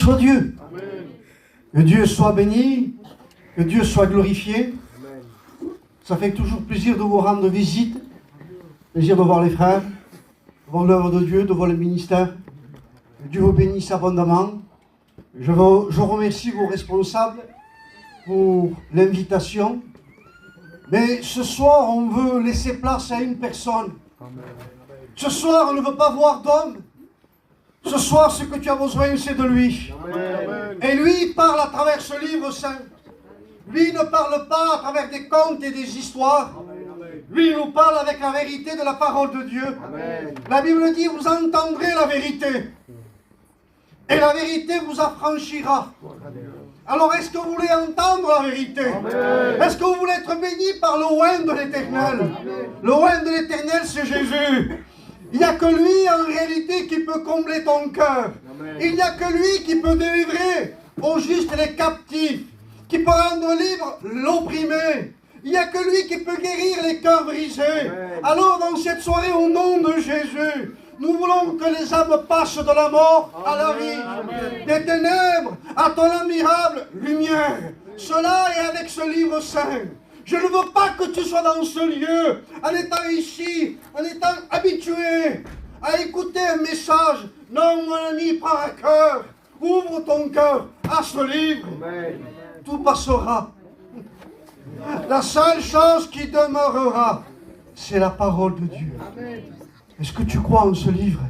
Soit Dieu. Que Dieu soit béni, que Dieu soit glorifié. Ça fait toujours plaisir de vous rendre visite, plaisir de voir les frères, de voir l'œuvre de Dieu, de voir le ministère. Que Dieu vous bénisse abondamment. Je remercie vos responsables pour l'invitation. Mais ce soir, on veut laisser place à une personne. Ce soir, on ne veut pas voir d'homme. Ce soir, ce que tu as besoin, c'est de lui. Amen. Et lui, il parle à travers ce livre saint. Lui, il ne parle pas à travers des contes et des histoires. Lui, il nous parle avec la vérité de la parole de Dieu. Amen. La Bible dit, vous entendrez la vérité. Et la vérité vous affranchira. Alors, est-ce que vous voulez entendre la vérité? Est-ce que vous voulez être béni par le oint de l'Éternel? Le oint de l'Éternel, c'est Jésus. Il n'y a que lui, en réalité, qui peut combler ton cœur. Il n'y a que lui qui peut délivrer au juste les captifs, qui peut rendre libre l'opprimé. Il n'y a que lui qui peut guérir les cœurs brisés. Alors, dans cette soirée, au nom de Jésus, nous voulons que les âmes passent de la mort à la vie, des ténèbres à ton admirable lumière. Cela est avec ce livre saint. Je ne veux pas que tu sois dans ce lieu, en étant ici, en étant habitué à écouter un message. Non, mon ami, prends à cœur, ouvre ton cœur à ce livre. Amen. Tout passera. La seule chose qui demeurera, c'est la parole de Dieu. Est-ce que tu crois en ce livre?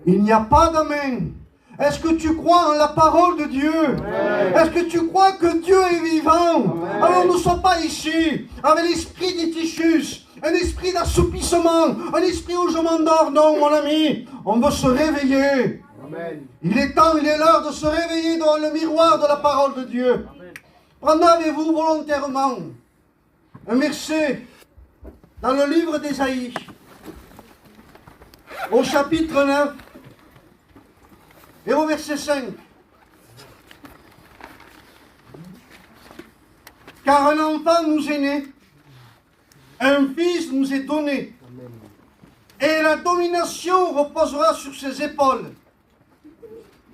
Il n'y a pas d'amen. Est-ce que tu crois en la parole de Dieu? Est-ce que tu crois que Dieu est vivant? Alors ne sois pas ici avec l'esprit d'Itichus, un esprit d'assoupissement, un esprit où je m'endors. Non, mon ami, on veut se réveiller. Amen. Il est temps, il est l'heure de se réveiller devant le miroir de la parole de Dieu. Prenez avec vous volontairement un verset dans le livre d'Ésaïe, au chapitre 9. Et au verset 5. Car un enfant nous est né, un fils nous est donné, et la domination reposera sur ses épaules.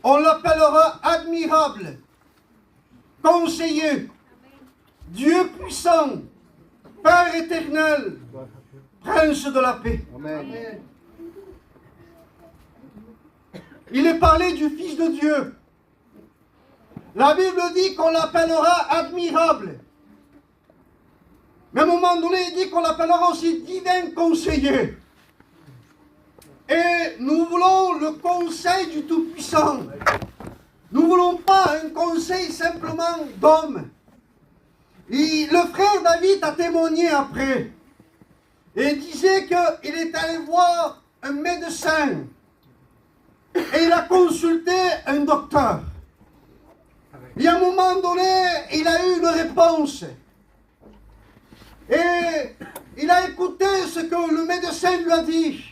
On l'appellera admirable, conseiller, Dieu puissant, Père éternel, prince de la paix. Amen. Il est parlé du Fils de Dieu. La Bible dit qu'on l'appellera admirable. Mais à un moment donné, il dit qu'on l'appellera aussi divin conseiller. Et nous voulons le conseil du Tout-Puissant. Nous ne voulons pas un conseil simplement d'homme. Le frère David a témoigné après. Et il disait qu'il est allé voir un médecin. Et il a consulté un docteur. Et à un moment donné, il a eu une réponse. Et il a écouté ce que le médecin lui a dit.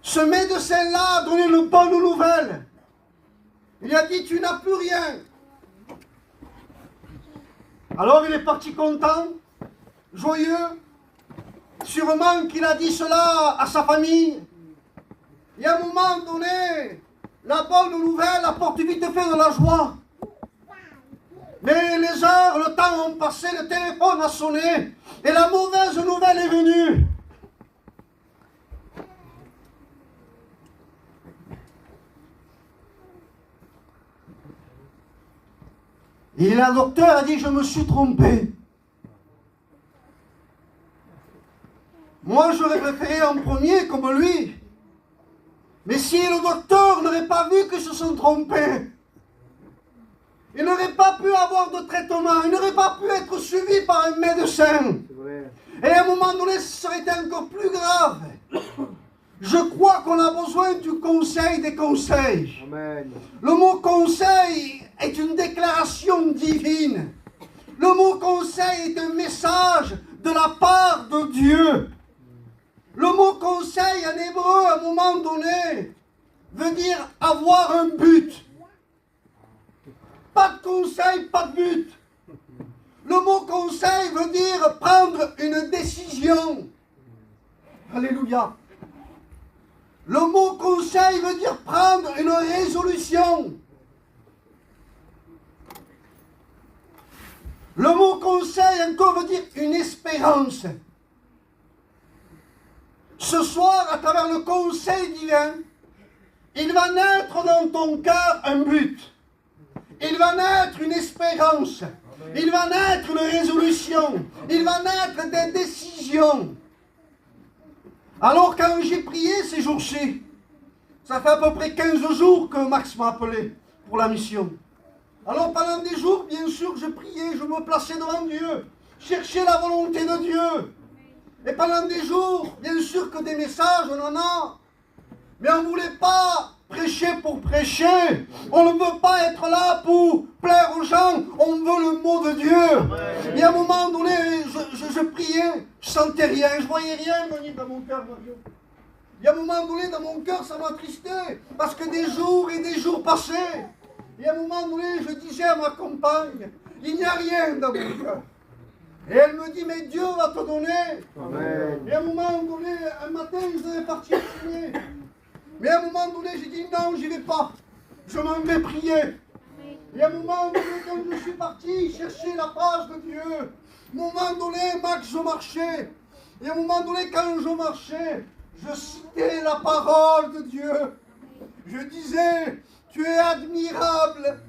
Ce médecin-là a donné une bonne nouvelle. Il a dit, tu n'as plus rien. Alors il est parti content, joyeux. Sûrement qu'il a dit cela à sa famille. Et à un moment donné, la bonne nouvelle apporte vite fait de la joie. Mais les heures, le temps ont passé, le téléphone a sonné, et la mauvaise nouvelle est venue. Et la docteur a dit, je me suis trompé. Moi, j'aurais préféré en premier comme lui. Mais si le docteur n'aurait pas vu qu'ils se sont trompés, il n'aurait pas pu avoir de traitement, il n'aurait pas pu être suivi par un médecin. Et à un moment donné, ce serait été encore plus grave. Je crois qu'on a besoin du conseil des conseils. Amen. Le mot conseil est une déclaration divine. Le mot conseil est un message de la part de Dieu. Le mot conseil en hébreu, à un moment donné, veut dire avoir un but. Pas de conseil, pas de but. Le mot conseil veut dire prendre une décision. Alléluia. Le mot conseil veut dire prendre une résolution. Le mot conseil encore veut dire une espérance. Ce soir, à travers le conseil divin, il va naître dans ton cœur un but. Il va naître une espérance. Il va naître une résolution. Il va naître des décisions. Alors quand j'ai prié ces jours-ci, ça fait à peu près 15 jours que Max m'a appelé pour la mission. Alors pendant des jours, bien sûr, je priais, je me plaçais devant Dieu, cherchais la volonté de Dieu. Et pendant des jours, bien sûr que des messages, on en a. Mais on ne voulait pas prêcher pour prêcher. On ne veut pas être là pour plaire aux gens. On veut le mot de Dieu. Et à un moment donné, je priais, je sentais rien, je voyais rien venir dans mon cœur, Mario. Et à un moment donné, dans mon cœur, ça m'attristait. Parce que des jours et des jours passaient. Et à un moment donné, je disais à ma compagne, il n'y a rien dans mon cœur. Et elle me dit, mais Dieu va te donner. Amen. Et à un moment donné, un matin, je devais partir prier. Mais à un moment donné, j'ai dit, non, j'y vais pas. Je m'en vais prier. Et à un moment donné, quand je suis parti chercher la face de Dieu, à un moment donné, Max, je marchais. Et à un moment donné, quand je marchais, je citais la parole de Dieu. Je disais, tu es admirable.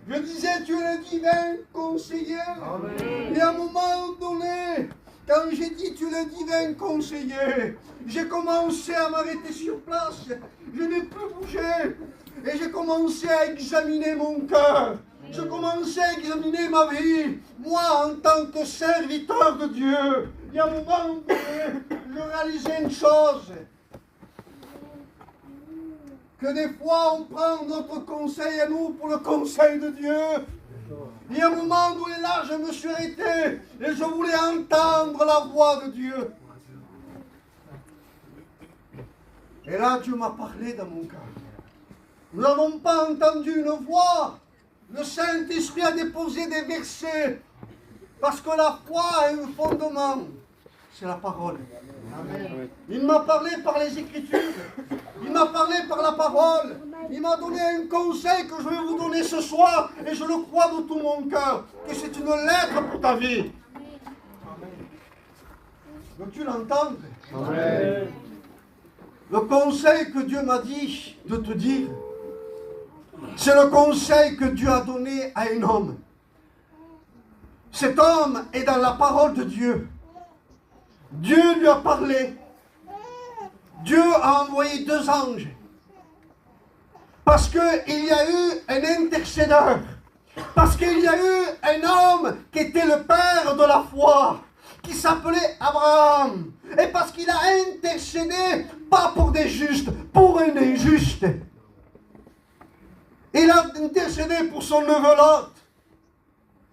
Je disais, tu es le divin conseiller. Amen. Et à un moment donné, quand j'ai dit, tu es le divin conseiller, j'ai commencé à m'arrêter sur place. Je n'ai plus bougé. Et j'ai commencé à examiner mon cœur. Je commençais à examiner ma vie. Moi, en tant que serviteur de Dieu. Et à un moment donné, je réalisais une chose. Que des fois on prend notre conseil à nous pour le conseil de Dieu. Et à un moment donné là, je me suis arrêté et je voulais entendre la voix de Dieu. Et là, Dieu m'a parlé dans mon cœur. Nous n'avons pas entendu une voix. Le Saint-Esprit a déposé des versets. Parce que la foi a un fondement. C'est la parole. Amen. Il m'a parlé par les Écritures. Il m'a parlé par la parole. Il m'a donné un conseil que je vais vous donner ce soir. Et je le crois de tout mon cœur. Que c'est une lettre pour ta vie. Veux-tu l'entendre? Amen. Le conseil que Dieu m'a dit de te dire, c'est le conseil que Dieu a donné à un homme. Cet homme est dans la parole de Dieu. Dieu lui a parlé. Dieu a envoyé 2 anges. Parce qu'il y a eu un intercédeur. Parce qu'il y a eu un homme qui était le père de la foi, qui s'appelait Abraham. Et parce qu'il a intercédé, pas pour des justes, pour un injuste. Il a intercédé pour son neveu Lot.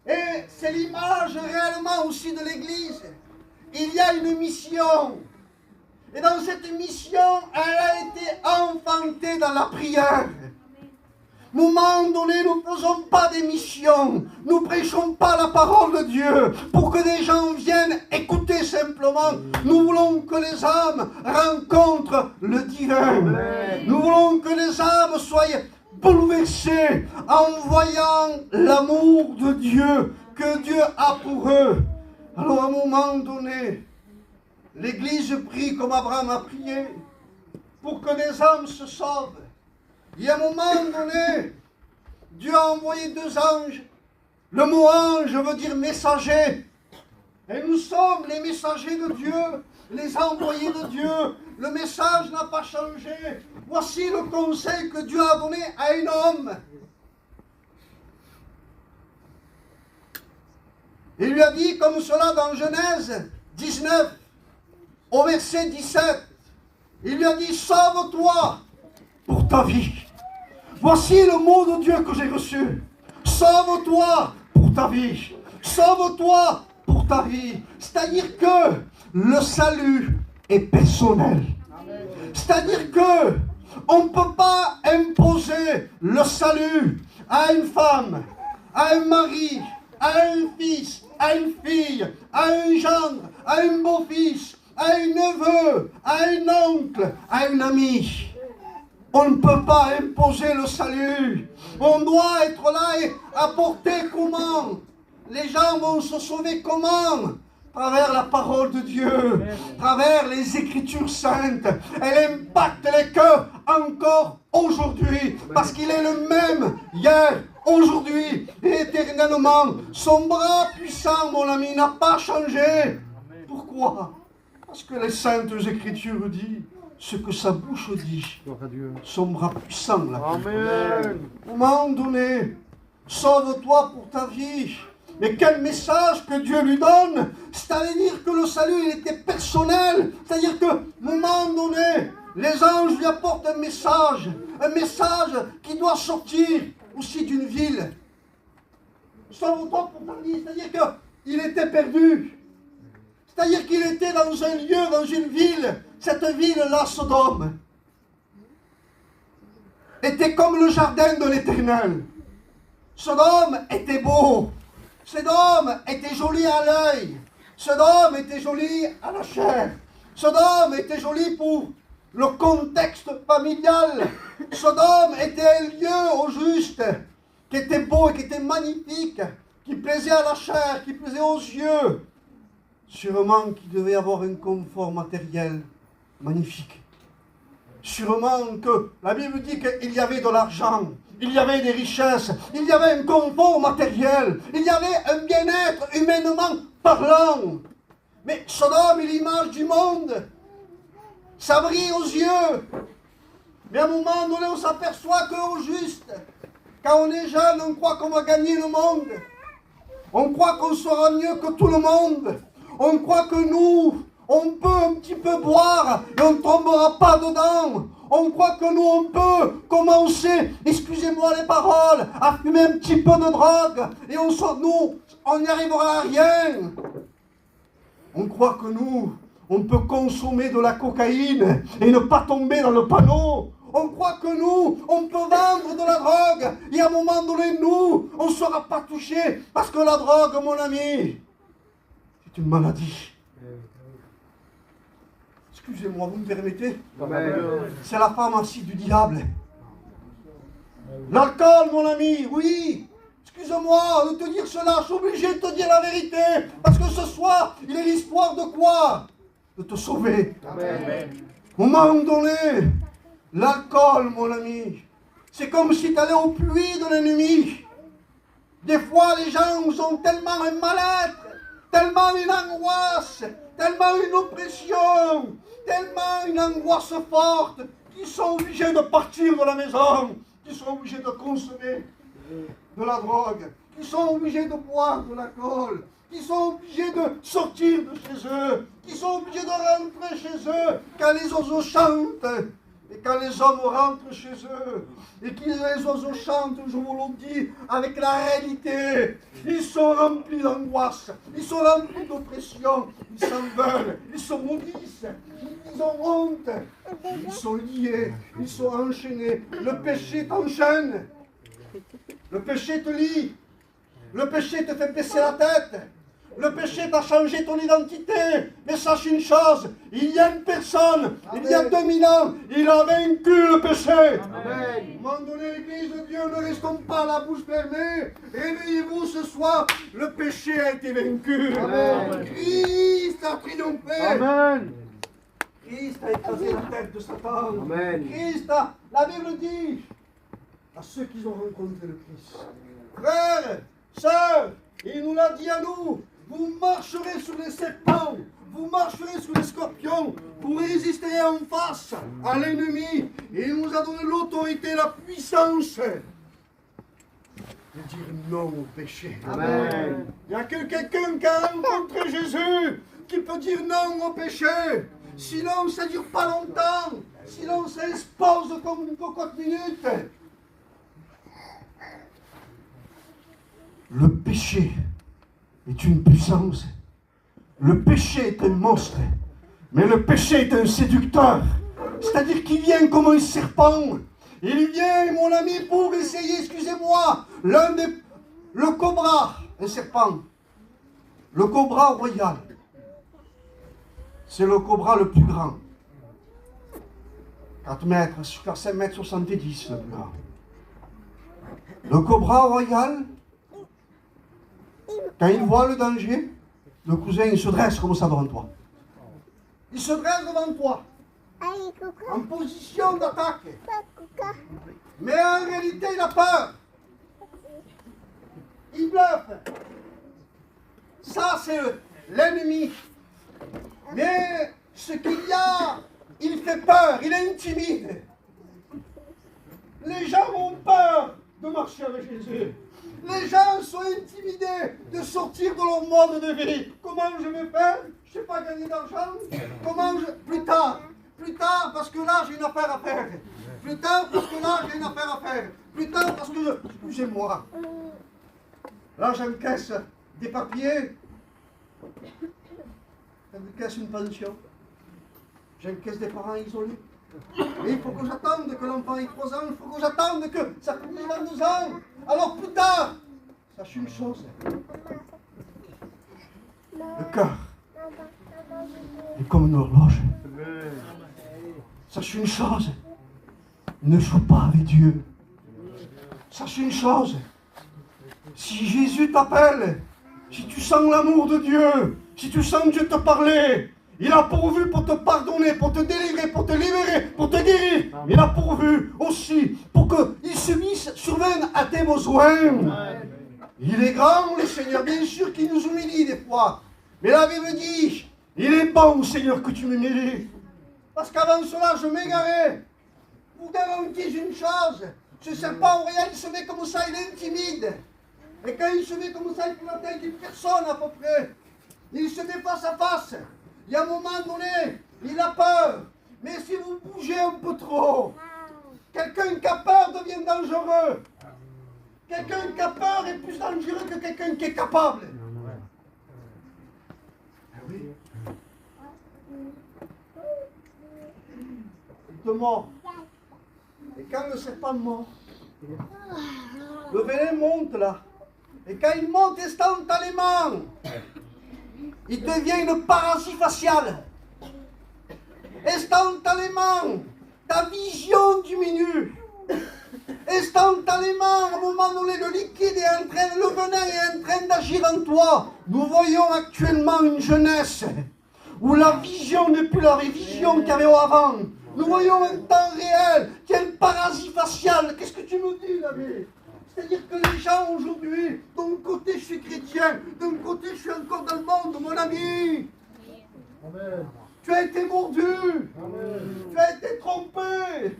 Et c'est l'image réellement aussi de l'Église. Il y a une mission. Et dans cette mission, elle a été enfantée dans la prière. À un moment donné, nous ne faisons pas des missions. Nous ne prêchons pas la parole de Dieu pour que des gens viennent écouter simplement. Nous voulons que les âmes rencontrent le divin. Nous voulons que les âmes soient bouleversées en voyant l'amour de Dieu que Dieu a pour eux. Alors à un moment donné, l'Église prie comme Abraham a prié pour que des âmes se sauvent. Et à un moment donné, Dieu a envoyé 2 anges. Le mot ange veut dire messager. Et nous sommes les messagers de Dieu, les envoyés de Dieu. Le message n'a pas changé. Voici le conseil que Dieu a donné à un homme. Il lui a dit comme cela dans Genèse 19, au verset 17. Il lui a dit, sauve-toi pour ta vie. Voici le mot de Dieu que j'ai reçu. Sauve-toi pour ta vie. Sauve-toi pour ta vie. C'est-à-dire que le salut est personnel. C'est-à-dire que on ne peut pas imposer le salut à une femme, à un mari, à un fils, à une fille, à un gendre, à un beau-fils, à un neveu, à un oncle, à un ami. On ne peut pas imposer le salut. On doit être là et apporter comment. Les gens vont se sauver comment? À travers la parole de Dieu, à travers les Écritures saintes. Elle impacte les cœurs encore aujourd'hui, parce qu'il est le même hier, aujourd'hui et éternellement. Son bras puissant, mon ami, n'a pas changé. Pourquoi? Parce que les saintes Écritures disent ce que sa bouche dit. Son bras puissant l'a fait. Amen. Au moment donné, sauve-toi pour ta vie. Mais quel message que Dieu lui donne! C'est-à-dire que le salut, il était personnel. C'est-à-dire qu'à un moment donné, les anges lui apportent un message qui doit sortir aussi d'une ville. Sauve-toi pour ta vie. C'est-à-dire qu'il était perdu. C'est-à-dire qu'il était dans un lieu, dans une ville. Cette ville-là, Sodome, était comme le jardin de l'Éternel. Sodome était beau. Sodome était joli à l'œil. Sodome était joli à la chair. Sodome était joli pour le contexte familial. Sodome était un lieu au juste, qui était beau et qui était magnifique, qui plaisait à la chair, qui plaisait aux yeux. Sûrement qu'il devait avoir un confort matériel magnifique. Sûrement que la Bible dit qu'il y avait de l'argent, il y avait des richesses, il y avait un confort matériel, il y avait un bien-être humainement parlant. Mais Sodome est l'image du monde. Ça brille aux yeux. Mais à un moment donné, on s'aperçoit qu'au juste, quand on est jeune, on croit qu'on va gagner le monde. On croit qu'on sera mieux que tout le monde. On croit que nous, on peut un petit peu boire et on ne tombera pas dedans. On croit que nous, on peut commencer, excusez-moi les paroles, à fumer un petit peu de drogue et nous, on n'y arrivera à rien. On croit que nous, on peut consommer de la cocaïne et ne pas tomber dans le panneau. On croit que nous, on peut vendre de la drogue et à un moment donné, nous, on ne sera pas touché parce que la drogue, mon ami, c'est une maladie. Excusez-moi, vous me permettez? C'est la pharmacie du diable. L'alcool, mon ami, oui. Excusez-moi de te dire cela, je suis obligé de te dire la vérité. Parce que ce soir, il est l'histoire de quoi? De te sauver. Amen. Au moment donné, l'alcool, mon ami, c'est comme si tu allais au puits de l'ennemi. Des fois, les gens ont tellement un mal-être, tellement une angoisse, tellement une oppression, tellement une angoisse forte, qu'ils sont obligés de partir de la maison, qu'ils sont obligés de consommer de la drogue, qu'ils sont obligés de boire de l'alcool, qu'ils sont obligés de sortir de chez eux, qu'ils sont obligés de rentrer chez eux quand les oiseaux chantent. Et quand les hommes rentrent chez eux, et que les oiseaux chantent, je vous le dis, avec la réalité, ils sont remplis d'angoisse, ils sont remplis d'oppression, ils s'en veulent, ils se maudissent, ils ont honte, ils sont liés, ils sont enchaînés. Le péché t'enchaîne, le péché te lie, le péché te fait baisser la tête. Le péché t'a changé ton identité. Mais sache une chose, il y a une personne, Amen. Il y a 2000 ans, il a vaincu le péché. Amen. À un moment donné, l'Église de Dieu, ne restons pas la bouche fermée. Réveillez-vous ce soir, le péché a été vaincu. Amen. Christ a triomphé. Amen. Christ a écrasé la tête de Satan. Amen. Christ a, la Bible dit, à ceux qui ont rencontré le Christ, frères, sœurs, il nous l'a dit à nous, vous marcherez sur les serpents, vous marcherez sur les scorpions, vous résisterez en face à l'ennemi. Et il nous a donné l'autorité, la puissance de dire non au péché. Amen. Il n'y a que quelqu'un qui a rencontré Jésus qui peut dire non au péché. Sinon, ça ne dure pas longtemps. Sinon, ça expose comme une cocotte minute. Le péché est une puissance. Le péché est un monstre. Mais le péché est un séducteur. C'est-à-dire qu'il vient comme un serpent. Il vient, mon ami, pour essayer, excusez-moi, le cobra, un serpent. Le cobra royal. C'est le cobra le plus grand. 4 mètres, 5 mètres 70 le plus grand. Le cobra royal, quand il voit le danger, le cousin il se dresse comme ça devant toi. Il se dresse devant toi, en position d'attaque. Mais en réalité, il a peur. Il bluffe. Ça, c'est l'ennemi. Mais ce qu'il y a, il fait peur, il intimide. Les gens ont peur de marcher avec Jésus. Les gens sont intimidés de sortir de leur mode de vie. Comment je vais faire? Je ne sais pas gagner d'argent. Comment je... Plus tard, parce que là, j'ai une affaire à faire. Plus tard, parce que là, j'ai une affaire à faire. Plus tard, parce que... Excusez-moi. Là, j'encaisse des papiers. J'encaisse une pension. J'encaisse des parents isolés. Et il faut que j'attende que l'enfant ait 3 ans. Il faut que j'attende que ça finisse dans 2 ans. Alors plus tard, sache une chose. Le cœur est comme une horloge. Sache une chose. Ne joue pas avec Dieu. Sache une chose. Si Jésus t'appelle, si tu sens l'amour de Dieu, si tu sens Dieu te parler, il a pourvu pour te pardonner, pour te délivrer, pour te libérer, pour te guérir. Il a pourvu aussi pour qu'il survienne à tes besoins. Il est grand, le Seigneur, bien sûr qu'il nous humilie des fois. Mais la Bible dit, il est bon, Seigneur, que tu m'humilies. Parce qu'avant cela, je m'égarais. Vous garantis une chose, ce serpent, regarde, il se met comme ça, il est intimide. Et quand il se met comme ça, il peut atteindre une personne à peu près. Il se met face à face. Il y a un moment donné, il a peur. Mais si vous bougez un peu trop, quelqu'un qui a peur devient dangereux. Quelqu'un qui a peur est plus dangereux que quelqu'un qui est capable. Oui. Il te mord. Et quand le serpent mord, le venin monte là. Et quand il monte instantanément, il devient une parasie faciale. Instantanément, ta vision diminue. Instantanément, à un moment donné, le liquide est en train, le venin est en train d'agir en toi. Nous voyons actuellement une jeunesse où la vision n'est plus la vision qu'il y avait avant. Nous voyons un temps réel, qui est une parasie faciale. Qu'est-ce que tu me dis, David? C'est-à-dire que les gens aujourd'hui, d'un côté je suis chrétien, d'un côté je suis encore dans le monde, mon ami. Amen. Tu as été mordu. Amen. Tu as été trompé.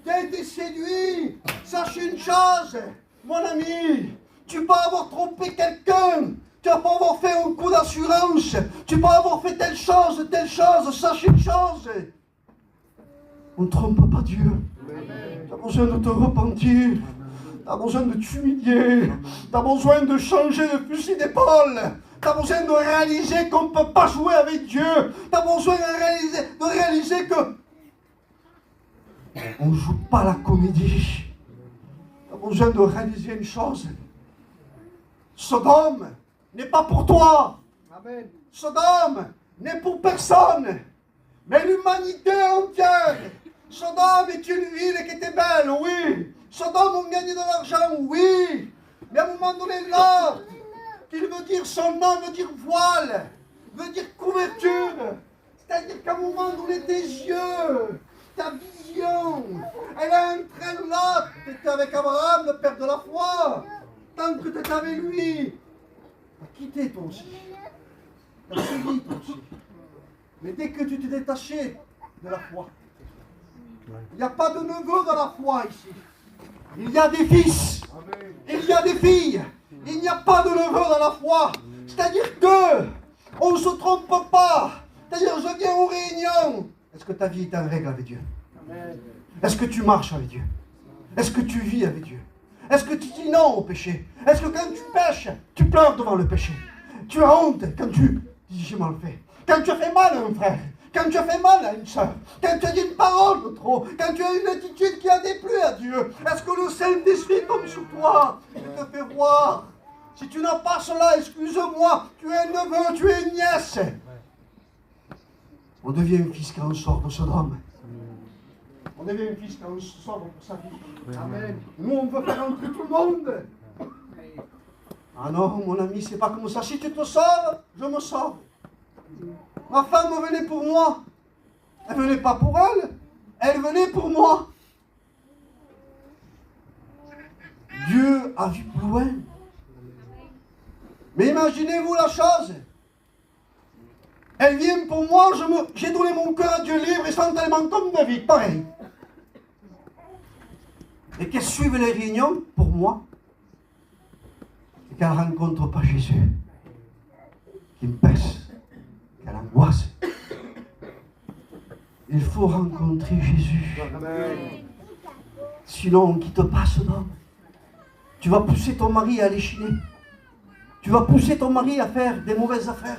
Tu as été séduit. Sache une chose, mon ami. Tu peux avoir trompé quelqu'un. Tu peux avoir fait un coup d'assurance. Tu peux avoir fait telle chose. Sache une chose. On ne trompe pas Dieu. Tu as besoin de te repentir. Tu as besoin de t'humilier. Tu as besoin de changer de fusil d'épaule. Tu as besoin de réaliser qu'on ne peut pas jouer avec Dieu. Tu as besoin de réaliser que on ne joue pas la comédie. Tu as besoin de réaliser une chose. Sodome n'est pas pour toi. Amen. Sodome n'est pour personne. Mais l'humanité entière. Sodome est une ville qui était belle, oui. Sodome on gagnait de l'argent, oui. Mais à un moment donné, là, qu'il veut dire son nom, veut dire voile, veut dire couverture. C'est-à-dire qu'à un moment donné, tes yeux, ta vision, elle est en train là. Tu étais avec Abraham, le père de la foi. Tant que tu étais avec lui, tu as quitté toi aussi. Tu as suivi toi aussi. Mais dès que tu t'es détaché de la foi, il n'y a pas de neveu dans la foi ici. Il y a des fils, il y a des filles, il n'y a pas de neveu dans la foi. C'est-à-dire que on ne se trompe pas. C'est-à-dire je viens aux réunions. Est-ce que ta vie est en règle avec Dieu? Est-ce que tu marches avec Dieu? Est-ce que tu vis avec Dieu? Est-ce que tu dis non au péché? Est-ce que quand tu pêches, tu pleures devant le péché? Tu as honte quand tu dis j'ai mal fait. Quand tu as fait mal à un frère, quand tu as fait mal à une soeur, quand tu as dit une parole de trop, quand tu as une attitude qui a déplu à Dieu, est-ce que le Saint-Esprit tombe sur toi et te fait voir? Si tu n'as pas cela, excuse-moi, tu es un neveu, tu es une nièce. On devient un fils quand on sort de Sodome. On devient un fils quand on sort pour sa vie. Amen. Nous, on veut faire entrer tout le monde. Ah non, mon ami, c'est pas comme ça. Si tu te sauves, je me sauve. Ma femme venait pour moi. Elle venait pas pour elle. Elle venait pour moi. Dieu a vu plus loin. Mais imaginez-vous la chose. Elle vient pour moi, j'ai donné mon cœur à Dieu libre et spontanément comme David, pareil. Et qu'elle suive les réunions pour moi. Et qu'elle ne rencontre pas Jésus. Qui me pèse. Qu'elle angoisse. Il faut rencontrer Jésus. Sinon, on ne quitte pas ce homme. Tu vas pousser ton mari à aller chiner. Tu vas pousser ton mari à faire des mauvaises affaires.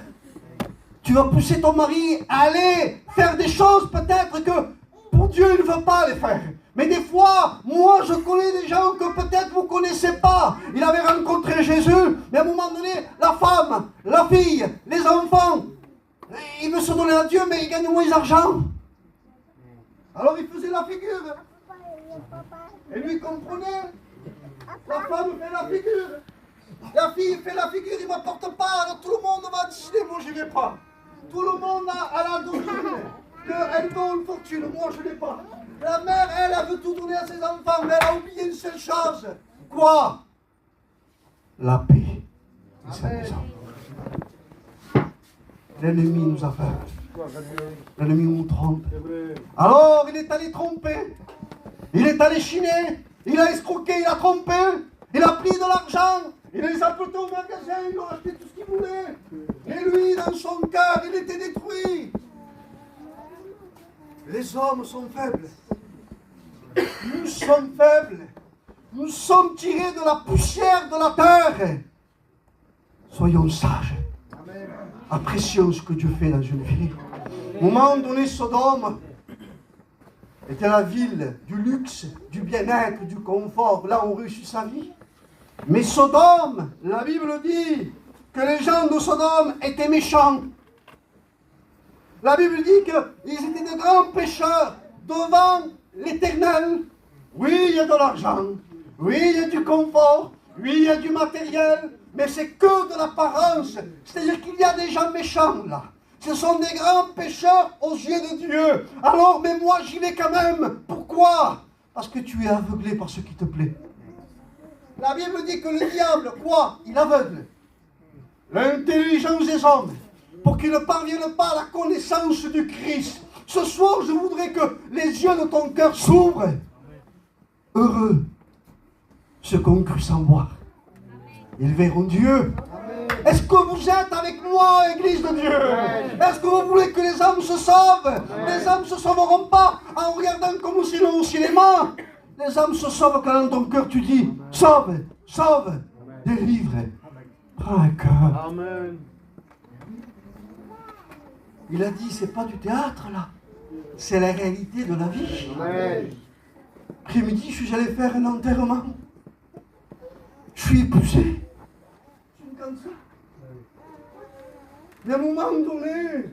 Tu vas pousser ton mari à aller faire des choses peut-être que pour Dieu il ne veut pas les faire. Mais des fois, moi je connais des gens que peut-être vous ne connaissez pas. Il avait rencontré Jésus, mais à un moment donné, la femme, la fille, les enfants, il veut se donner à Dieu, mais il gagne moins d'argent. Alors il faisait la figure. Et lui comprenait. La femme fait la figure. La fille fait la figure, il ne m'apporte pas. Alors tout le monde va décider, moi je n'y vais pas. Tout le monde a la doctrine qu'elle veut une fortune, moi je n'ai pas. La mère, elle veut tout donner à ses enfants, mais elle a oublié une seule chose. Quoi? La paix de sa maison. L'ennemi nous aveugle. L'ennemi nous trompe. Alors il est allé tromper. Il est allé chiner. Il a escroqué, il a trompé. Il a pris de l'argent. Il les a apportés au magasin, il a acheté tout ce qu'il voulait. Et lui, dans son cœur, il était détruit. Les hommes sont faibles. Nous sommes faibles. Nous sommes tirés de la poussière de la terre. Soyons sages. Apprécions ce que Dieu fait dans une vie. Au moment donné, Sodome était la ville du luxe, du bien-être, du confort. Là, on réussit sa vie. Mais Sodome, la Bible dit que les gens de Sodome étaient méchants. La Bible dit qu'ils étaient de grands pécheurs devant l'Éternel. Oui, il y a de l'argent. Oui, il y a du confort. Oui, il y a du matériel. Mais c'est que de l'apparence. C'est-à-dire qu'il y a des gens méchants là. Ce sont des grands pécheurs aux yeux de Dieu. Alors, mais moi, j'y vais quand même. Pourquoi? Parce que tu es aveuglé par ce qui te plaît. La Bible dit que le diable, quoi? Il aveugle l'intelligence des hommes pour qu'ils ne parviennent pas à la connaissance du Christ. Ce soir, je voudrais que les yeux de ton cœur s'ouvrent. Heureux ceux qui ont cru sans voir. Ils verront Dieu. Est-ce que vous êtes avec moi, Église de Dieu? Est-ce que vous voulez que les âmes se sauvent? Les âmes ne se sauveront pas en regardant comme sinon au cinéma. Les âmes se sauvent quand dans ton cœur tu dis sauve, sauve, délivre, prends un cœur. Amen. Il a dit c'est pas du théâtre là, c'est la réalité de la vie. Amen. Après-midi, je suis allé faire un enterrement. Je suis épousé. C'est une cancer. Mais à un moment donné,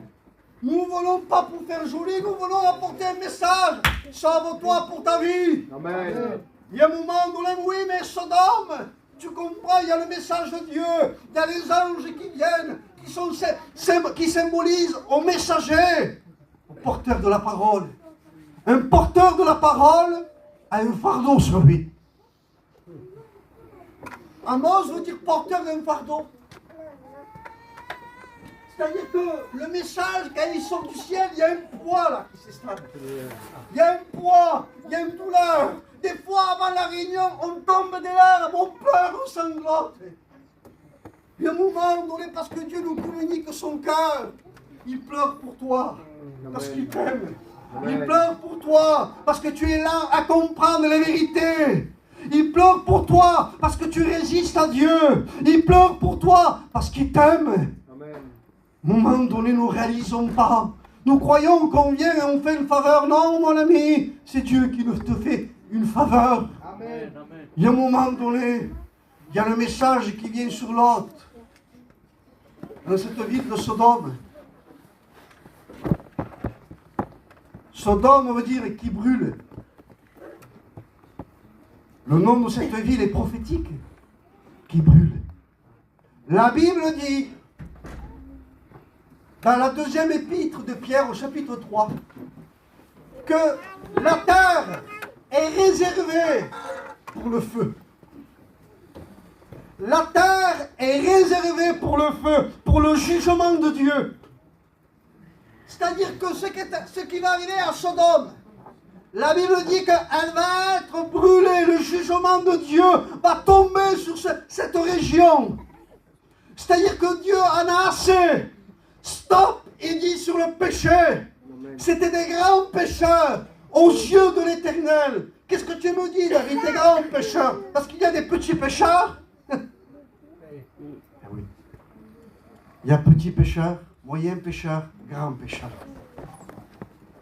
nous ne venons pas pour faire joli, nous venons apporter un message. Sauve-toi pour ta vie. Amen. Il y a un moment donné, oui, mais Sodome, tu comprends, il y a le message de Dieu. Il y a les anges qui viennent, qui symbolisent au messager, au porteur de la parole. Un porteur de la parole a un fardeau sur lui. Amos veut dire porteur d'un fardeau. C'est-à-dire que le message, quand il sort du ciel, il y a un poids là qui s'installe. Il y a un poids, il y a une douleur. Des fois, avant la réunion, on tombe des larmes, on pleure, on sanglote. Et à un moment donné, parce que Dieu nous communique son cœur, il pleure pour toi, parce qu'il t'aime. Il pleure pour toi, parce que tu es là à comprendre les vérités. Il pleure pour toi, parce que tu résistes à Dieu. Il pleure pour toi, parce qu'il t'aime. À un moment donné, nous ne réalisons pas. Nous croyons qu'on vient et on fait une faveur. Non, mon ami, c'est Dieu qui nous te fait une faveur. Amen. Il y a un moment donné, il y a le message qui vient sur l'autre. Dans cette ville de Sodome, Sodome veut dire qui brûle. Le nom de cette ville est prophétique, qui brûle. La Bible dit, dans la deuxième épître de Pierre au chapitre 3, que la terre est réservée pour le feu. La terre est réservée pour le feu, pour le jugement de Dieu. C'est-à-dire que ce qui va arriver à Sodome, la Bible dit qu'elle va être brûlée, le jugement de Dieu va tomber sur cette région. C'est-à-dire que Dieu en a assez. Stop, il dit sur le péché. C'était des grands pécheurs aux yeux de l'Éternel. Qu'est-ce que tu me dis, David, des grands pécheurs? Parce qu'il y a des petits pécheurs. Oui. Il y a petits pécheurs, moyens pécheurs, grands pécheurs.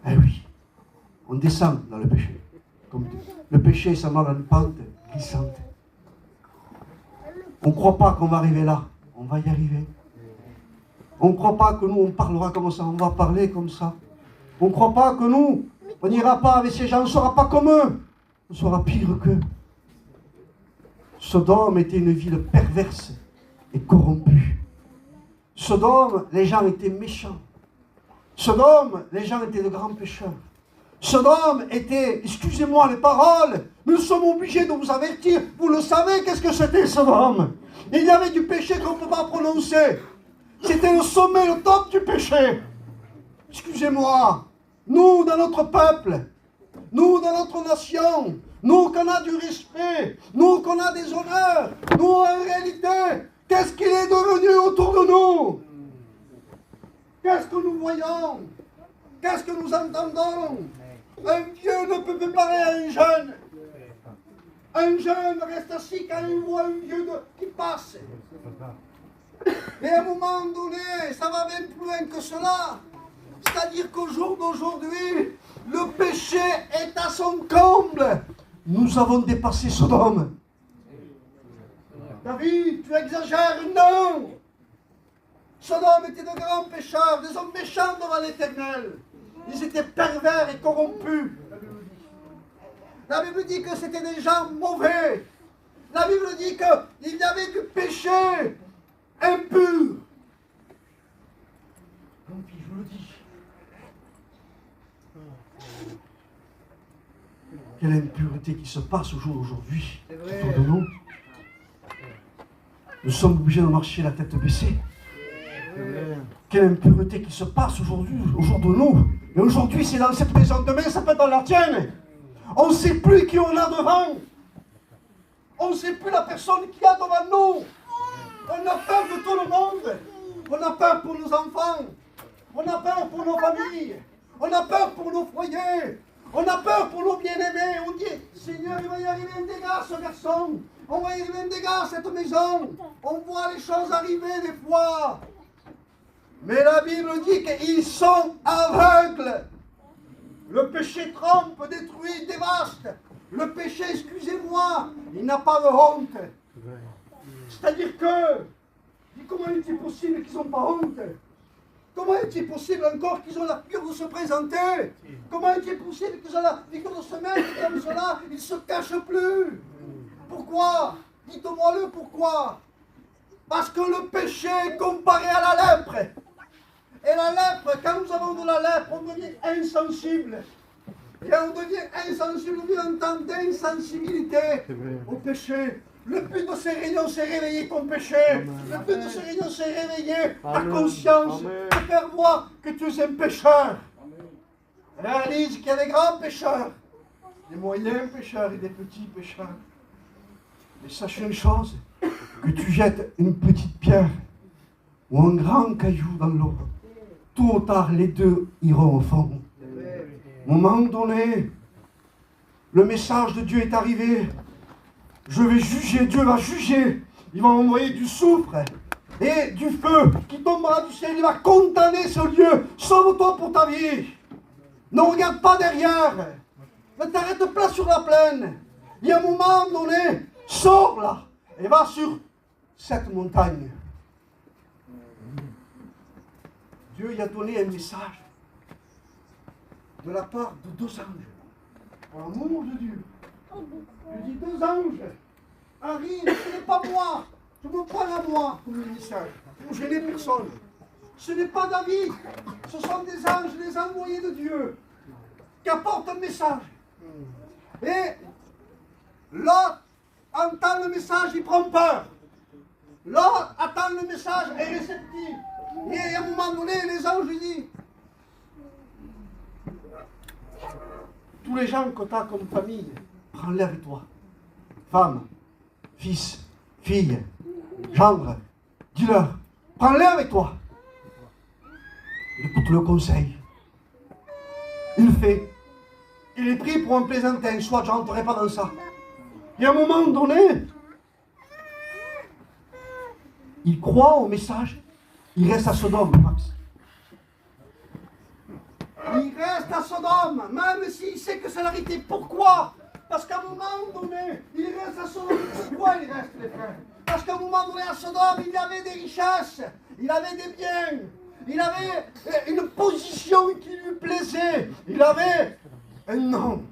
Eh oui. On descend dans le péché. Comme le péché, ça va dans une pente glissante. On ne croit pas qu'on va arriver là. On va y arriver. On ne croit pas que nous, on parlera comme ça. On va parler comme ça. On ne croit pas que nous, on n'ira pas avec ces gens. On ne sera pas comme eux. On sera pire qu'eux. Sodome était une ville perverse et corrompue. Sodome, les gens étaient méchants. Sodome, les gens étaient de grands pécheurs. Sodome était, excusez-moi les paroles, nous sommes obligés de vous avertir. Vous le savez, qu'est-ce que c'était Sodome? Il y avait du péché qu'on ne peut pas prononcer. C'était le sommet, le top du péché. Excusez-moi, nous, dans notre peuple, nous, dans notre nation, nous, qu'on a du respect, nous, qu'on a des honneurs, nous, en réalité, qu'est-ce qu'il est devenu autour de nous? Qu'est-ce que nous voyons? Qu'est-ce que nous entendons? Un vieux ne peut plus parler à un jeune. Un jeune reste assis quand il voit un vieux qui passe. Et à un moment donné, ça va bien plus loin que cela. C'est-à-dire qu'au jour d'aujourd'hui, le péché est à son comble. Nous avons dépassé Sodome. David, tu exagères? Non! Sodome était de grands pécheurs, des hommes méchants devant l'Éternel. Ils étaient pervers et corrompus. La Bible dit que c'était des gens mauvais. La Bible dit qu'il y avait du péché impur. Donc, je vous le dis. Quelle impureté qui se passe au jour d'aujourd'hui autour de nous. Nous sommes obligés de marcher la tête baissée. Quelle impureté qui se passe aujourd'hui, au jour de nous. Et aujourd'hui, c'est dans cette maison. Demain, ça peut être dans la tienne. On ne sait plus qui on a devant. On ne sait plus la personne qui a devant nous. On a peur de tout le monde. On a peur pour nos enfants. On a peur pour nos familles. On a peur pour nos foyers. On a peur pour nos bien-aimés. On dit, Seigneur, il va y arriver un dégât, ce garçon. On va y arriver un dégât, cette maison. On voit les choses arriver des fois. Mais la Bible dit qu'ils sont aveugles. Le péché trompe, détruit, dévaste. Le péché, excusez-moi, il n'a pas de honte. C'est-à-dire que, comment est-il possible qu'ils n'ont pas honte? Comment est-il possible encore qu'ils ont la peur de se présenter? Comment est-il possible qu'ils ont la figure de se mettre comme cela? Ils ne se cachent plus. Pourquoi? Dites-moi-le pourquoi. Parce que le péché est comparé à la lèpre. Et la lèpre, quand nous avons de la lèpre, on devient insensible. Et on devient insensible, on devient en temps d'insensibilité au péché. Le but de ces réunions, c'est réveiller ton péché. Le but de ces réunions, c'est réveiller ta conscience, te faire voir que tu es un pécheur. Réalise qu'il y a des grands pécheurs, des moyens pécheurs et des petits pécheurs. Mais sache une chose, que tu jettes une petite pierre ou un grand caillou dans l'eau, tôt ou tard, les deux iront au fond. À un moment donné, le message de Dieu est arrivé. Je vais juger, Dieu va juger. Il va envoyer du soufre et du feu qui tombera du ciel. Il va condamner ce lieu. Sauve-toi pour ta vie. Ne regarde pas derrière. Ne t'arrête pas sur la plaine. Il y a un moment donné, sors là et va sur cette montagne. Dieu y a donné un message. de la part de 2 anges. Pour l'amour de Dieu. Je dis 2 anges arrivent, ce n'est pas moi. Je me prends à moi comme le message. Je n'ai personne. Ce n'est pas David. Ce sont des anges, les envoyés de Dieu, qui apportent un message. Et Lot entend le message, il prend peur. Lot attend le message et est réceptif. Et à un moment donné, les anges lui disent, tous les gens que tu as comme famille, prends-les avec toi. Femme, fils, fille, gendre, dis-leur, prends-les avec toi. Il écoute le conseil. Il le fait. Il est pris pour un plaisantin, soit je n'entrerai pas dans ça. Et à un moment donné, il croit au message, il reste à Sodome, Max. Il reste à Sodome, même s'il sait que c'est la vérité. Pourquoi? Parce qu'à un moment donné, il reste à Sodome. Pourquoi il reste, les frères? Parce qu'à un moment donné, à Sodome, il y avait des richesses, il avait des biens, il avait une position qui lui plaisait, il avait un nom,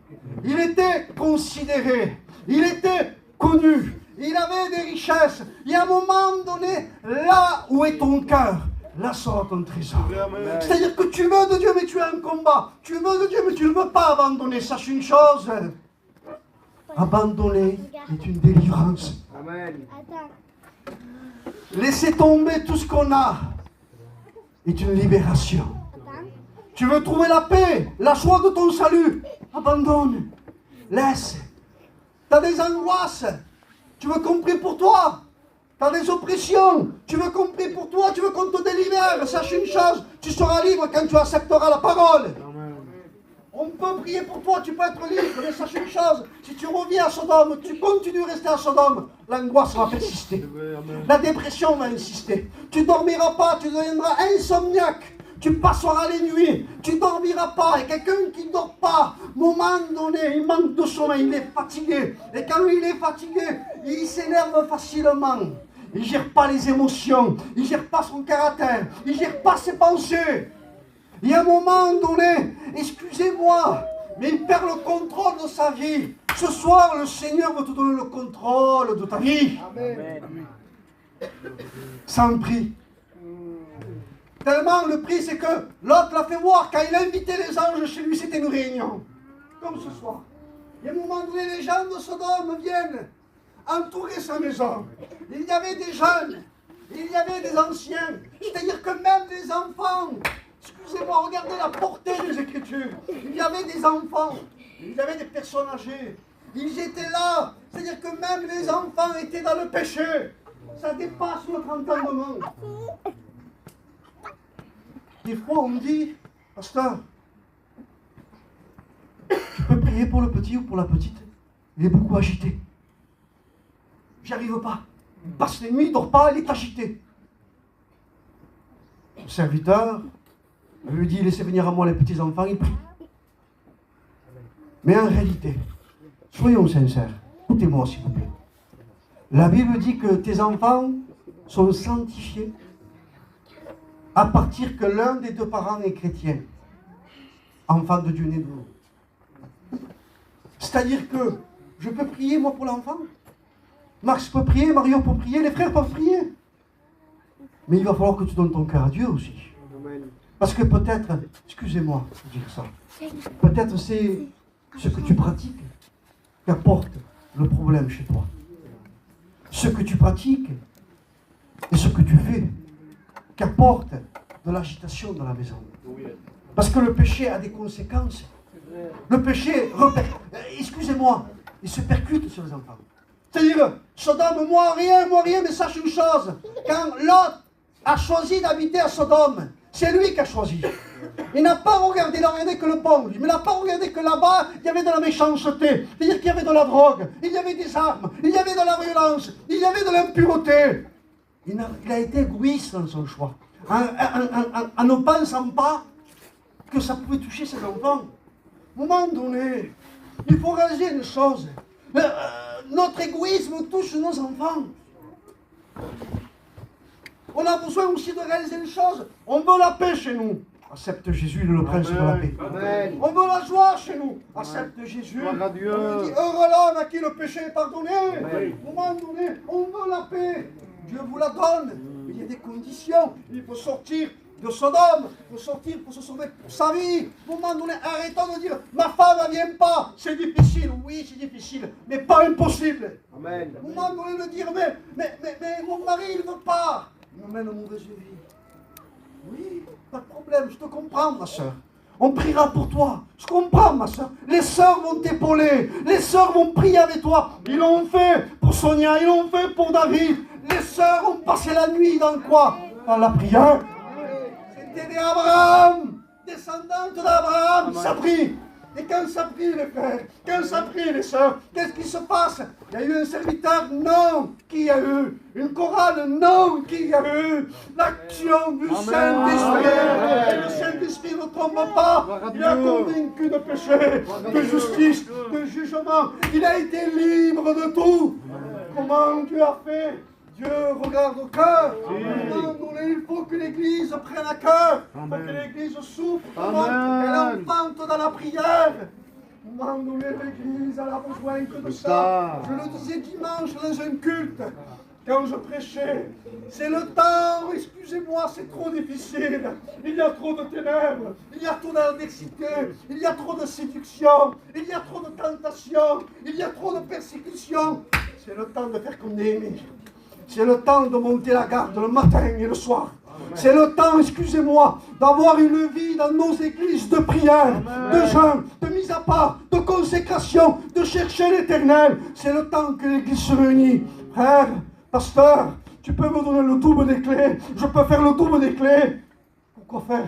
il était considéré, il était connu, il avait des richesses. Et à un moment donné, là où est ton cœur, là sera ton trésor. C'est-à-dire que tu veux de Dieu, mais tu es en combat. Tu veux de Dieu, mais tu ne veux pas abandonner. Sache une chose, abandonner est une délivrance. Amen. Laisser tomber tout ce qu'on a est une libération. Tu veux trouver la paix, la joie de ton salut, abandonne, laisse. Tu as des angoisses, tu veux qu'on prie pour toi. Tu as des oppressions, tu veux qu'on prie pour toi, tu veux qu'on te délivre. Sache une chose, tu seras libre quand tu accepteras la parole. Amen. On peut prier pour toi, tu peux être libre, mais sache une chose, si tu reviens à Sodome, tu continues de rester à Sodome, l'angoisse va persister. La dépression va insister. Tu ne dormiras pas, tu deviendras insomniaque. Tu passeras les nuits, tu ne dormiras pas. Et quelqu'un qui ne dort pas, moment donné, il manque de sommeil, il est fatigué. Et quand il est fatigué, il s'énerve facilement. Il ne gère pas les émotions, il ne gère pas son caractère, il ne gère pas ses pensées. Et à un moment donné, excusez-moi, mais il perd le contrôle de sa vie. Ce soir, le Seigneur veut te donner le contrôle de ta vie. Amen. Sans prix. Tellement le prix, c'est que l'autre l'a fait voir. Quand il a invité les anges chez lui, c'était une réunion. Comme ce soir. Et à un moment donné, les gens de Sodome viennent entourer sa maison. Il y avait des jeunes, il y avait des anciens. C'est-à-dire que même les enfants, excusez-moi, regardez la portée des Écritures. Il y avait des enfants, il y avait des personnes âgées. Ils étaient là. C'est-à-dire que même les enfants étaient dans le péché. Ça dépasse notre entendement. Des fois, on me dit, pasteur, tu peux prier pour le petit ou pour la petite? Il est beaucoup agité. J'y arrive pas. Il passe les nuits, il ne dort pas, il est agité. Le serviteur lui dit, laissez venir à moi les petits enfants, il prie. Mais en réalité, soyons sincères, écoutez-moi s'il vous plaît. La Bible dit que tes enfants sont sanctifiés à partir que l'un des 2 parents est chrétien, enfant de Dieu né de nous. C'est-à-dire que je peux prier moi pour l'enfant, Max peut prier, Mario peut prier, les frères peuvent prier. Mais il va falloir que tu donnes ton cœur à Dieu aussi. Amen. Parce que peut-être, excusez-moi de dire ça, peut-être c'est ce que tu pratiques qui apporte le problème chez toi. Ce que tu pratiques et ce que tu fais qui apporte de l'agitation dans la maison. Parce que le péché a des conséquences. Le péché, excusez-moi, il se percute sur les enfants. C'est-à-dire, Sodome, moi rien, mais sache une chose. Quand Lot a choisi d'habiter à Sodome, c'est lui qui a choisi. Il n'a pas regardé, il n'a regardé que le bon, mais il n'a pas regardé que là-bas, il y avait de la méchanceté, c'est-à-dire qu'il y avait de la drogue, il y avait des armes, il y avait de la violence, il y avait de l'impureté. Il a été égoïste dans son choix, en ne pensant pas que ça pouvait toucher ses enfants. À un moment donné, il faut réaliser une chose. Notre égoïsme touche nos enfants. On a besoin aussi de réaliser une chose. On veut la paix chez nous. Accepte Jésus, le prince de la paix. Amen. On veut la joie chez nous. Accepte Jésus. Gloire à Dieu. On dit, heureux l'homme à qui le péché est pardonné. Amen. À un moment donné, on veut la paix. Dieu vous la donne. Mais il y a des conditions. Il faut sortir de Sodome. Il faut sortir pour se sauver pour sa vie. À un moment donné, arrêtons de dire, ma femme ne vient pas. C'est difficile. Oui, c'est difficile. Mais pas impossible. Amen. À un moment donné, de dire, mais mon mari, il ne veut pas. Il me mène une mauvaise vie. Oui, pas de problème, je te comprends, ma soeur. On priera pour toi. Je comprends, ma soeur. Les sœurs vont t'épauler. Les sœurs vont prier avec toi. Ils l'ont fait pour Sonia, ils l'ont fait pour David. Les sœurs ont passé la nuit dans quoi? Dans la prière. C'était des Abraham, descendante d'Abraham. Ça prie. Et quand ça prie, les frères, quand ça prie, les sœurs, qu'est-ce qui se passe? Il y a eu un serviteur? Non. Qui y a eu? Une chorale? Non. Qui y a eu? L'action du Saint-Esprit. Et le Saint-Esprit ne tombe pas. Il a convaincu de péché, de justice, de jugement. Il a été libre de tout. Comment Dieu a fait? Dieu regarde au cœur. Il faut que l'Église prenne à cœur. Il faut que l'Église souffre. Elle enfante dans la prière. À un moment donné, l'Église elle a besoin que de ça. Je le disais dimanche dans un culte, quand je prêchais. C'est le temps, excusez-moi, c'est trop difficile. Il y a trop de ténèbres, il y a trop d'adversité, il y a trop de séduction, il y a trop de tentation, il y a trop de persécution. C'est le temps de faire comme Néhémie. C'est le temps de monter la garde le matin et le soir. C'est le temps, excusez-moi, d'avoir une vie dans nos églises de prière, de jeûne, de mise à part, de consécration, de chercher l'Éternel. C'est le temps que l'église se réunit. Frère, pasteur, tu peux me donner le double des clés. Je peux faire le double des clés. Pourquoi faire?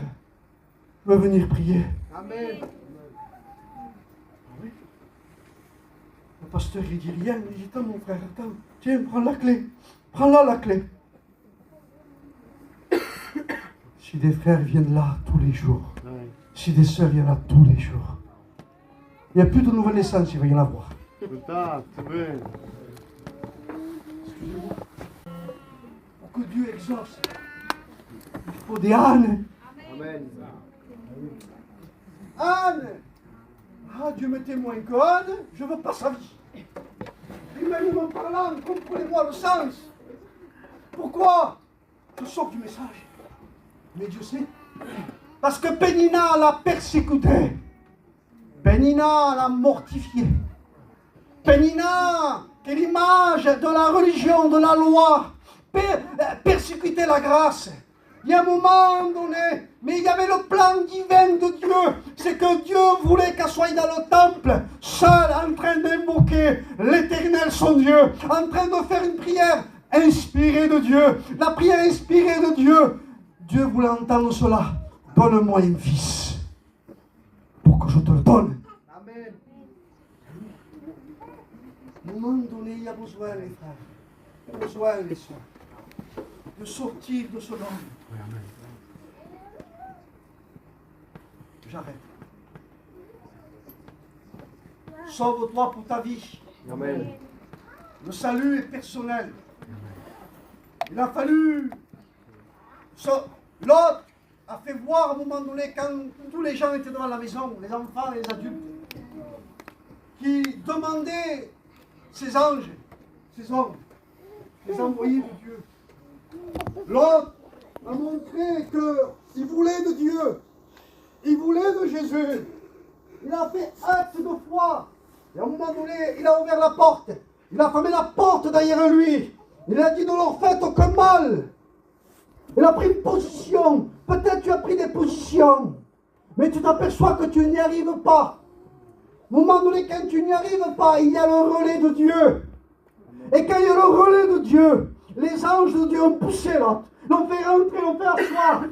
Je veux venir prier. Amen. Oui. Le pasteur, il dit rien. Il dit, attends mon frère, attends. Tiens, prends la clé. Prends-la la clé. Si des frères viennent là tous les jours, si des sœurs viennent là tous les jours, il n'y a plus de nouvelle naissance, il va y en avoir. Excusez-moi. Pour que Dieu exauce, il faut des ânes. Amen. Anne! Ah, Dieu me témoigne que Anne, je ne veux pas sa vie. Humainement parlant, comprenez-moi le sens. Pourquoi? Je sors du message. Mais Dieu sait. Parce que Pénina l'a persécuté. Pénina l'a mortifié. Pénina, qui est l'image de la religion, de la loi, persécuter la grâce. Il y a un moment donné, mais il y avait le plan divin de Dieu. C'est que Dieu voulait qu'elle soit dans le temple, seule, en train d'invoquer l'Éternel, son Dieu, en train de faire une prière inspirée de Dieu. La prière inspirée de Dieu. Dieu voulait entendre cela. Donne-moi un fils, pour que je te le donne. Amen. À un moment donné, il y a besoin, les frères. Il y a besoin, les soeurs, de sortir de ce monde. J'arrête. Sauve-toi pour ta vie. Amen. Le salut est personnel. Il a fallu... L'autre a fait voir à un moment donné, quand tous les gens étaient devant la maison, les enfants et les adultes, qui demandaient ces anges, ces hommes, les envoyés de Dieu. L'autre a montré qu'il voulait de Dieu. Il voulait de Jésus. Il a fait acte de foi. Et à un moment donné, il a ouvert la porte. Il a fermé la porte derrière lui. Il a dit, ne leur faites aucun mal. Il a pris une position. Peut-être tu as pris des positions. Mais tu t'aperçois que tu n'y arrives pas. À un moment donné, quand tu n'y arrives pas, il y a le relais de Dieu. Et quand il y a le relais de Dieu, les anges de Dieu ont poussé l'autre. L'ont fait rentrer, l'ont fait asseoir.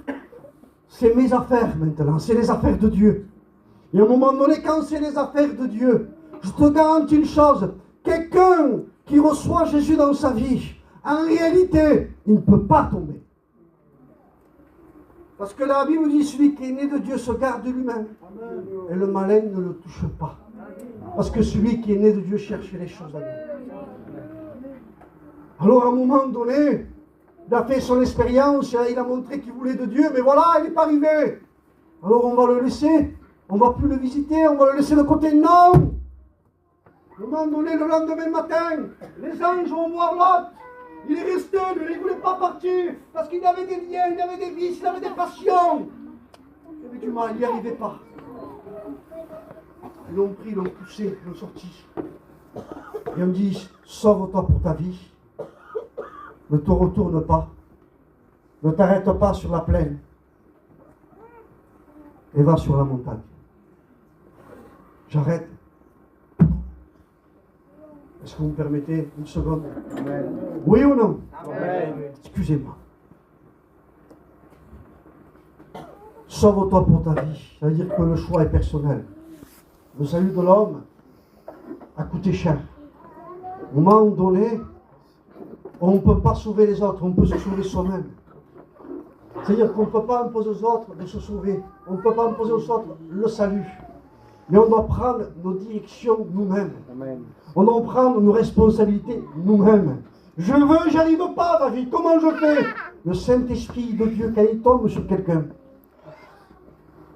C'est mes affaires maintenant, c'est les affaires de Dieu. Et à un moment donné, quand c'est les affaires de Dieu, je te garantis une chose, quelqu'un qui reçoit Jésus dans sa vie, en réalité, il ne peut pas tomber. Parce que la Bible dit, celui qui est né de Dieu se garde lui-même. Et le malin ne le touche pas. Parce que celui qui est né de Dieu cherche les choses à Dieu. Alors à un moment donné, il a fait son expérience, il a montré qu'il voulait de Dieu, mais voilà, il n'est pas arrivé. Alors on va le laisser, on ne va plus le visiter, on va le laisser de côté. Non! À un moment donné, le lendemain matin, les anges vont voir Lot. Il est resté, lui, il ne voulait pas partir, parce qu'il avait des liens, il avait des vices, il avait des passions. Il avait du mal, il n'y arrivait pas. Ils l'ont pris, ils l'ont poussé, ils l'ont sorti. Et on dit, sauve-toi pour ta vie. Ne te retourne pas. Ne t'arrête pas sur la plaine. Et va sur la montagne. J'arrête. Est-ce que vous me permettez une seconde? Amen. Oui ou non? Amen. Excusez-moi. Sauve-toi pour ta vie. Ça veut dire que le choix est personnel. Le salut de l'homme a coûté cher. À un moment donné, on ne peut pas sauver les autres, on peut se sauver soi-même. C'est-à-dire qu'on ne peut pas imposer aux autres de se sauver. On ne peut pas imposer aux autres le salut. Mais on doit prendre nos directions nous-mêmes. Amen. On doit prendre nos responsabilités nous-mêmes. Je veux, j'arrive pas, David. Comment je fais? Le Saint-Esprit de Dieu, quand il tombe sur quelqu'un,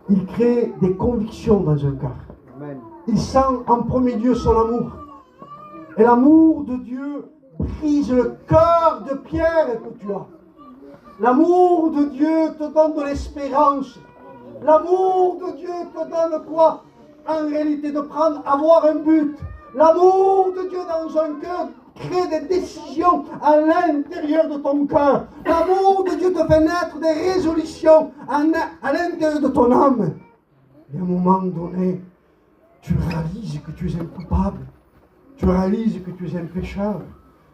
il crée des convictions dans un cœur. Amen. Il sent en premier lieu son amour. Et l'amour de Dieu brise le cœur de pierre que tu as. L'amour de Dieu te donne de l'espérance. L'amour de Dieu te donne quoi? En réalité, de avoir un but. L'amour de Dieu dans un cœur crée des décisions à l'intérieur de ton cœur. L'amour de Dieu te fait naître des résolutions à l'intérieur de ton âme. Et à un moment donné, tu réalises que tu es un coupable. Tu réalises que tu es un pécheur.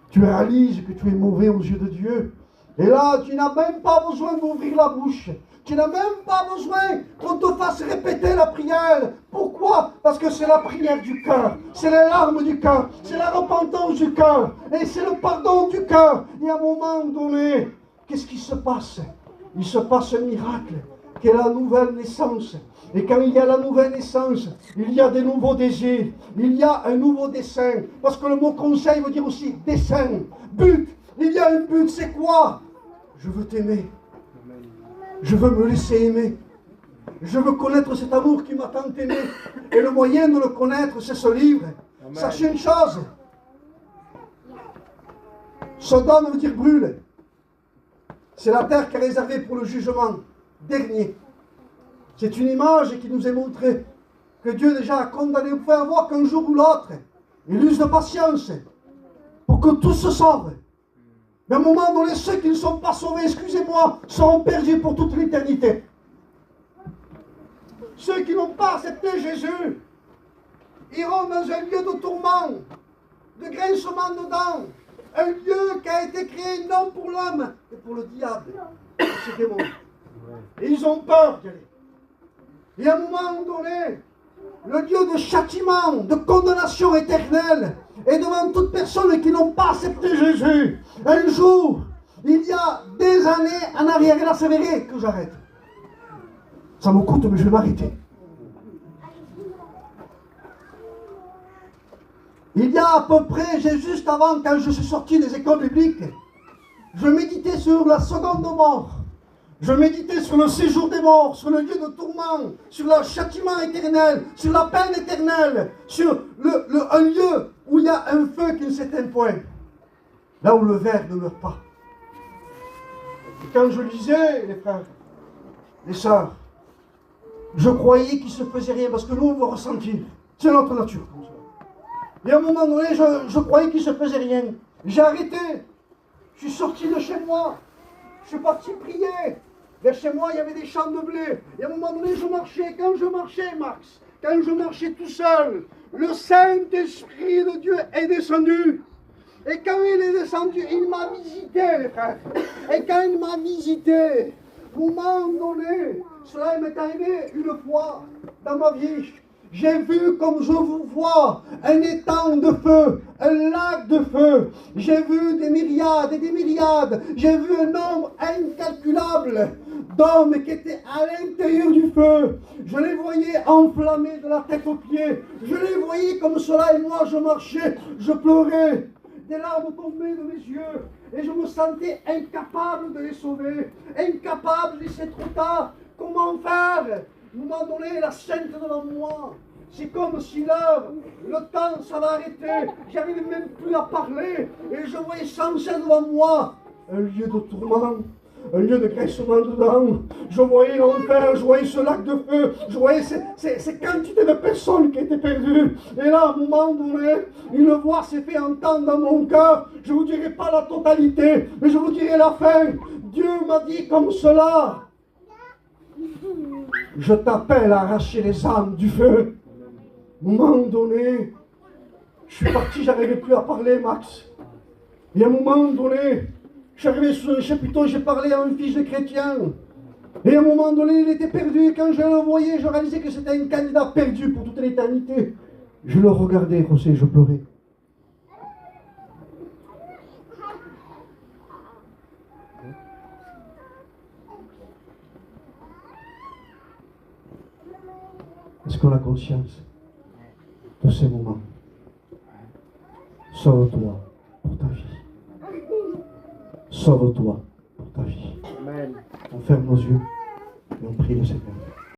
Tu réalises que tu es mauvais aux yeux de Dieu. Et là, tu n'as même pas besoin d'ouvrir la bouche. Tu n'as même pas besoin qu'on te fasse répéter la prière. Pourquoi? Parce que c'est la prière du cœur. C'est les larmes du cœur. C'est la repentance du cœur. Et c'est le pardon du cœur. Et à un moment donné, qu'est-ce qui se passe? Il se passe un miracle, qui est la nouvelle naissance. Et quand il y a la nouvelle naissance, il y a des nouveaux désirs. Il y a un nouveau dessein. Parce que le mot conseil veut dire aussi dessein, but. Il y a un but, c'est quoi? Je veux t'aimer. Je veux me laisser aimer. Je veux connaître cet amour qui m'a tant aimé. Et le moyen de le connaître, c'est ce livre. Amen. Sachez une chose. Sodome veut dire brûle. C'est la terre qui est réservée pour le jugement dernier. C'est une image qui nous est montrée que Dieu déjà a condamné. Vous pouvez avoir qu'un jour ou l'autre, il use de patience pour que tous se sauvent. Mais à un moment donné, ceux qui ne sont pas sauvés, excusez-moi, seront perdus pour toute l'éternité. Ceux qui n'ont pas accepté Jésus iront dans un lieu de tourment, de grincement de dents, un lieu qui a été créé non pour l'homme, mais pour le diable, pour ses démons. Et ils ont peur d'y aller. Et à un moment donné, le lieu de châtiment, de condamnation éternelle, est devant toute personne qui n'ont pas accepté Jésus. Un jour, il y a des années en arrière, et là c'est vrai que j'arrête. Ça me coûte, mais je vais m'arrêter. Il y a à peu près, juste avant, quand je suis sorti des écoles bibliques, je méditais sur la seconde mort. Je méditais sur le séjour des morts, sur le lieu de tourment, sur le châtiment éternel, sur la peine éternelle, sur un lieu où il y a un feu qui ne s'éteint point. Là où le ver ne meurt pas. Et quand je lisais, les frères, les sœurs, je croyais qu'il ne se faisait rien, parce que nous, on veut ressentir. C'est notre nature. Et à un moment donné, je croyais qu'il ne se faisait rien. J'ai arrêté. Je suis sorti de chez moi. Je suis parti prier. Vers chez moi, il y avait des champs de blé. Et à un moment donné, je marchais. Quand je marchais, Max, quand je marchais tout seul, le Saint-Esprit de Dieu est descendu. Et quand il est descendu, il m'a visité, les frères. Et quand il m'a visité, à un moment donné, cela m'est arrivé une fois dans ma vie. J'ai vu comme je vous vois un étang de feu, un lac de feu. J'ai vu des myriades et des myriades. J'ai vu un nombre incalculable d'hommes qui étaient à l'intérieur du feu. Je les voyais enflammés de la tête aux pieds. Je les voyais comme cela et moi je marchais, je pleurais. Des larmes tombaient de mes yeux et je me sentais incapable de les sauver. Incapable, et c'est trop tard. Comment faire? un moment donné, la sainte devant moi. C'est comme si l'heure, le temps, ça va arrêter. J'arrivais même plus à parler. Et je voyais sans cesse devant moi un lieu de tourment, un lieu de graissement dedans. Je voyais l'enfer, je voyais ce lac de feu, je voyais ces quantités de personnes qui étaient perdues. Et là, à un moment donné, une voix s'est fait entendre dans mon cœur. Je ne vous dirai pas la totalité, mais je vous dirai la fin. Dieu m'a dit comme cela: je t'appelle à arracher les âmes du feu. À un moment donné, je suis parti, j'arrivais plus à parler, Max. Et à un moment donné, je suis arrivé sur un chapiteau, j'ai parlé à un fils de chrétien. Et à un moment donné, il était perdu. Et quand je le voyais, je réalisais que c'était un candidat perdu pour toute l'éternité. Je le regardais, José, je pleurais. Est-ce qu'on a conscience de ces moments? Sauve-toi pour ta vie. Sauve-toi pour ta vie. Amen. On ferme nos yeux et on prie le Seigneur.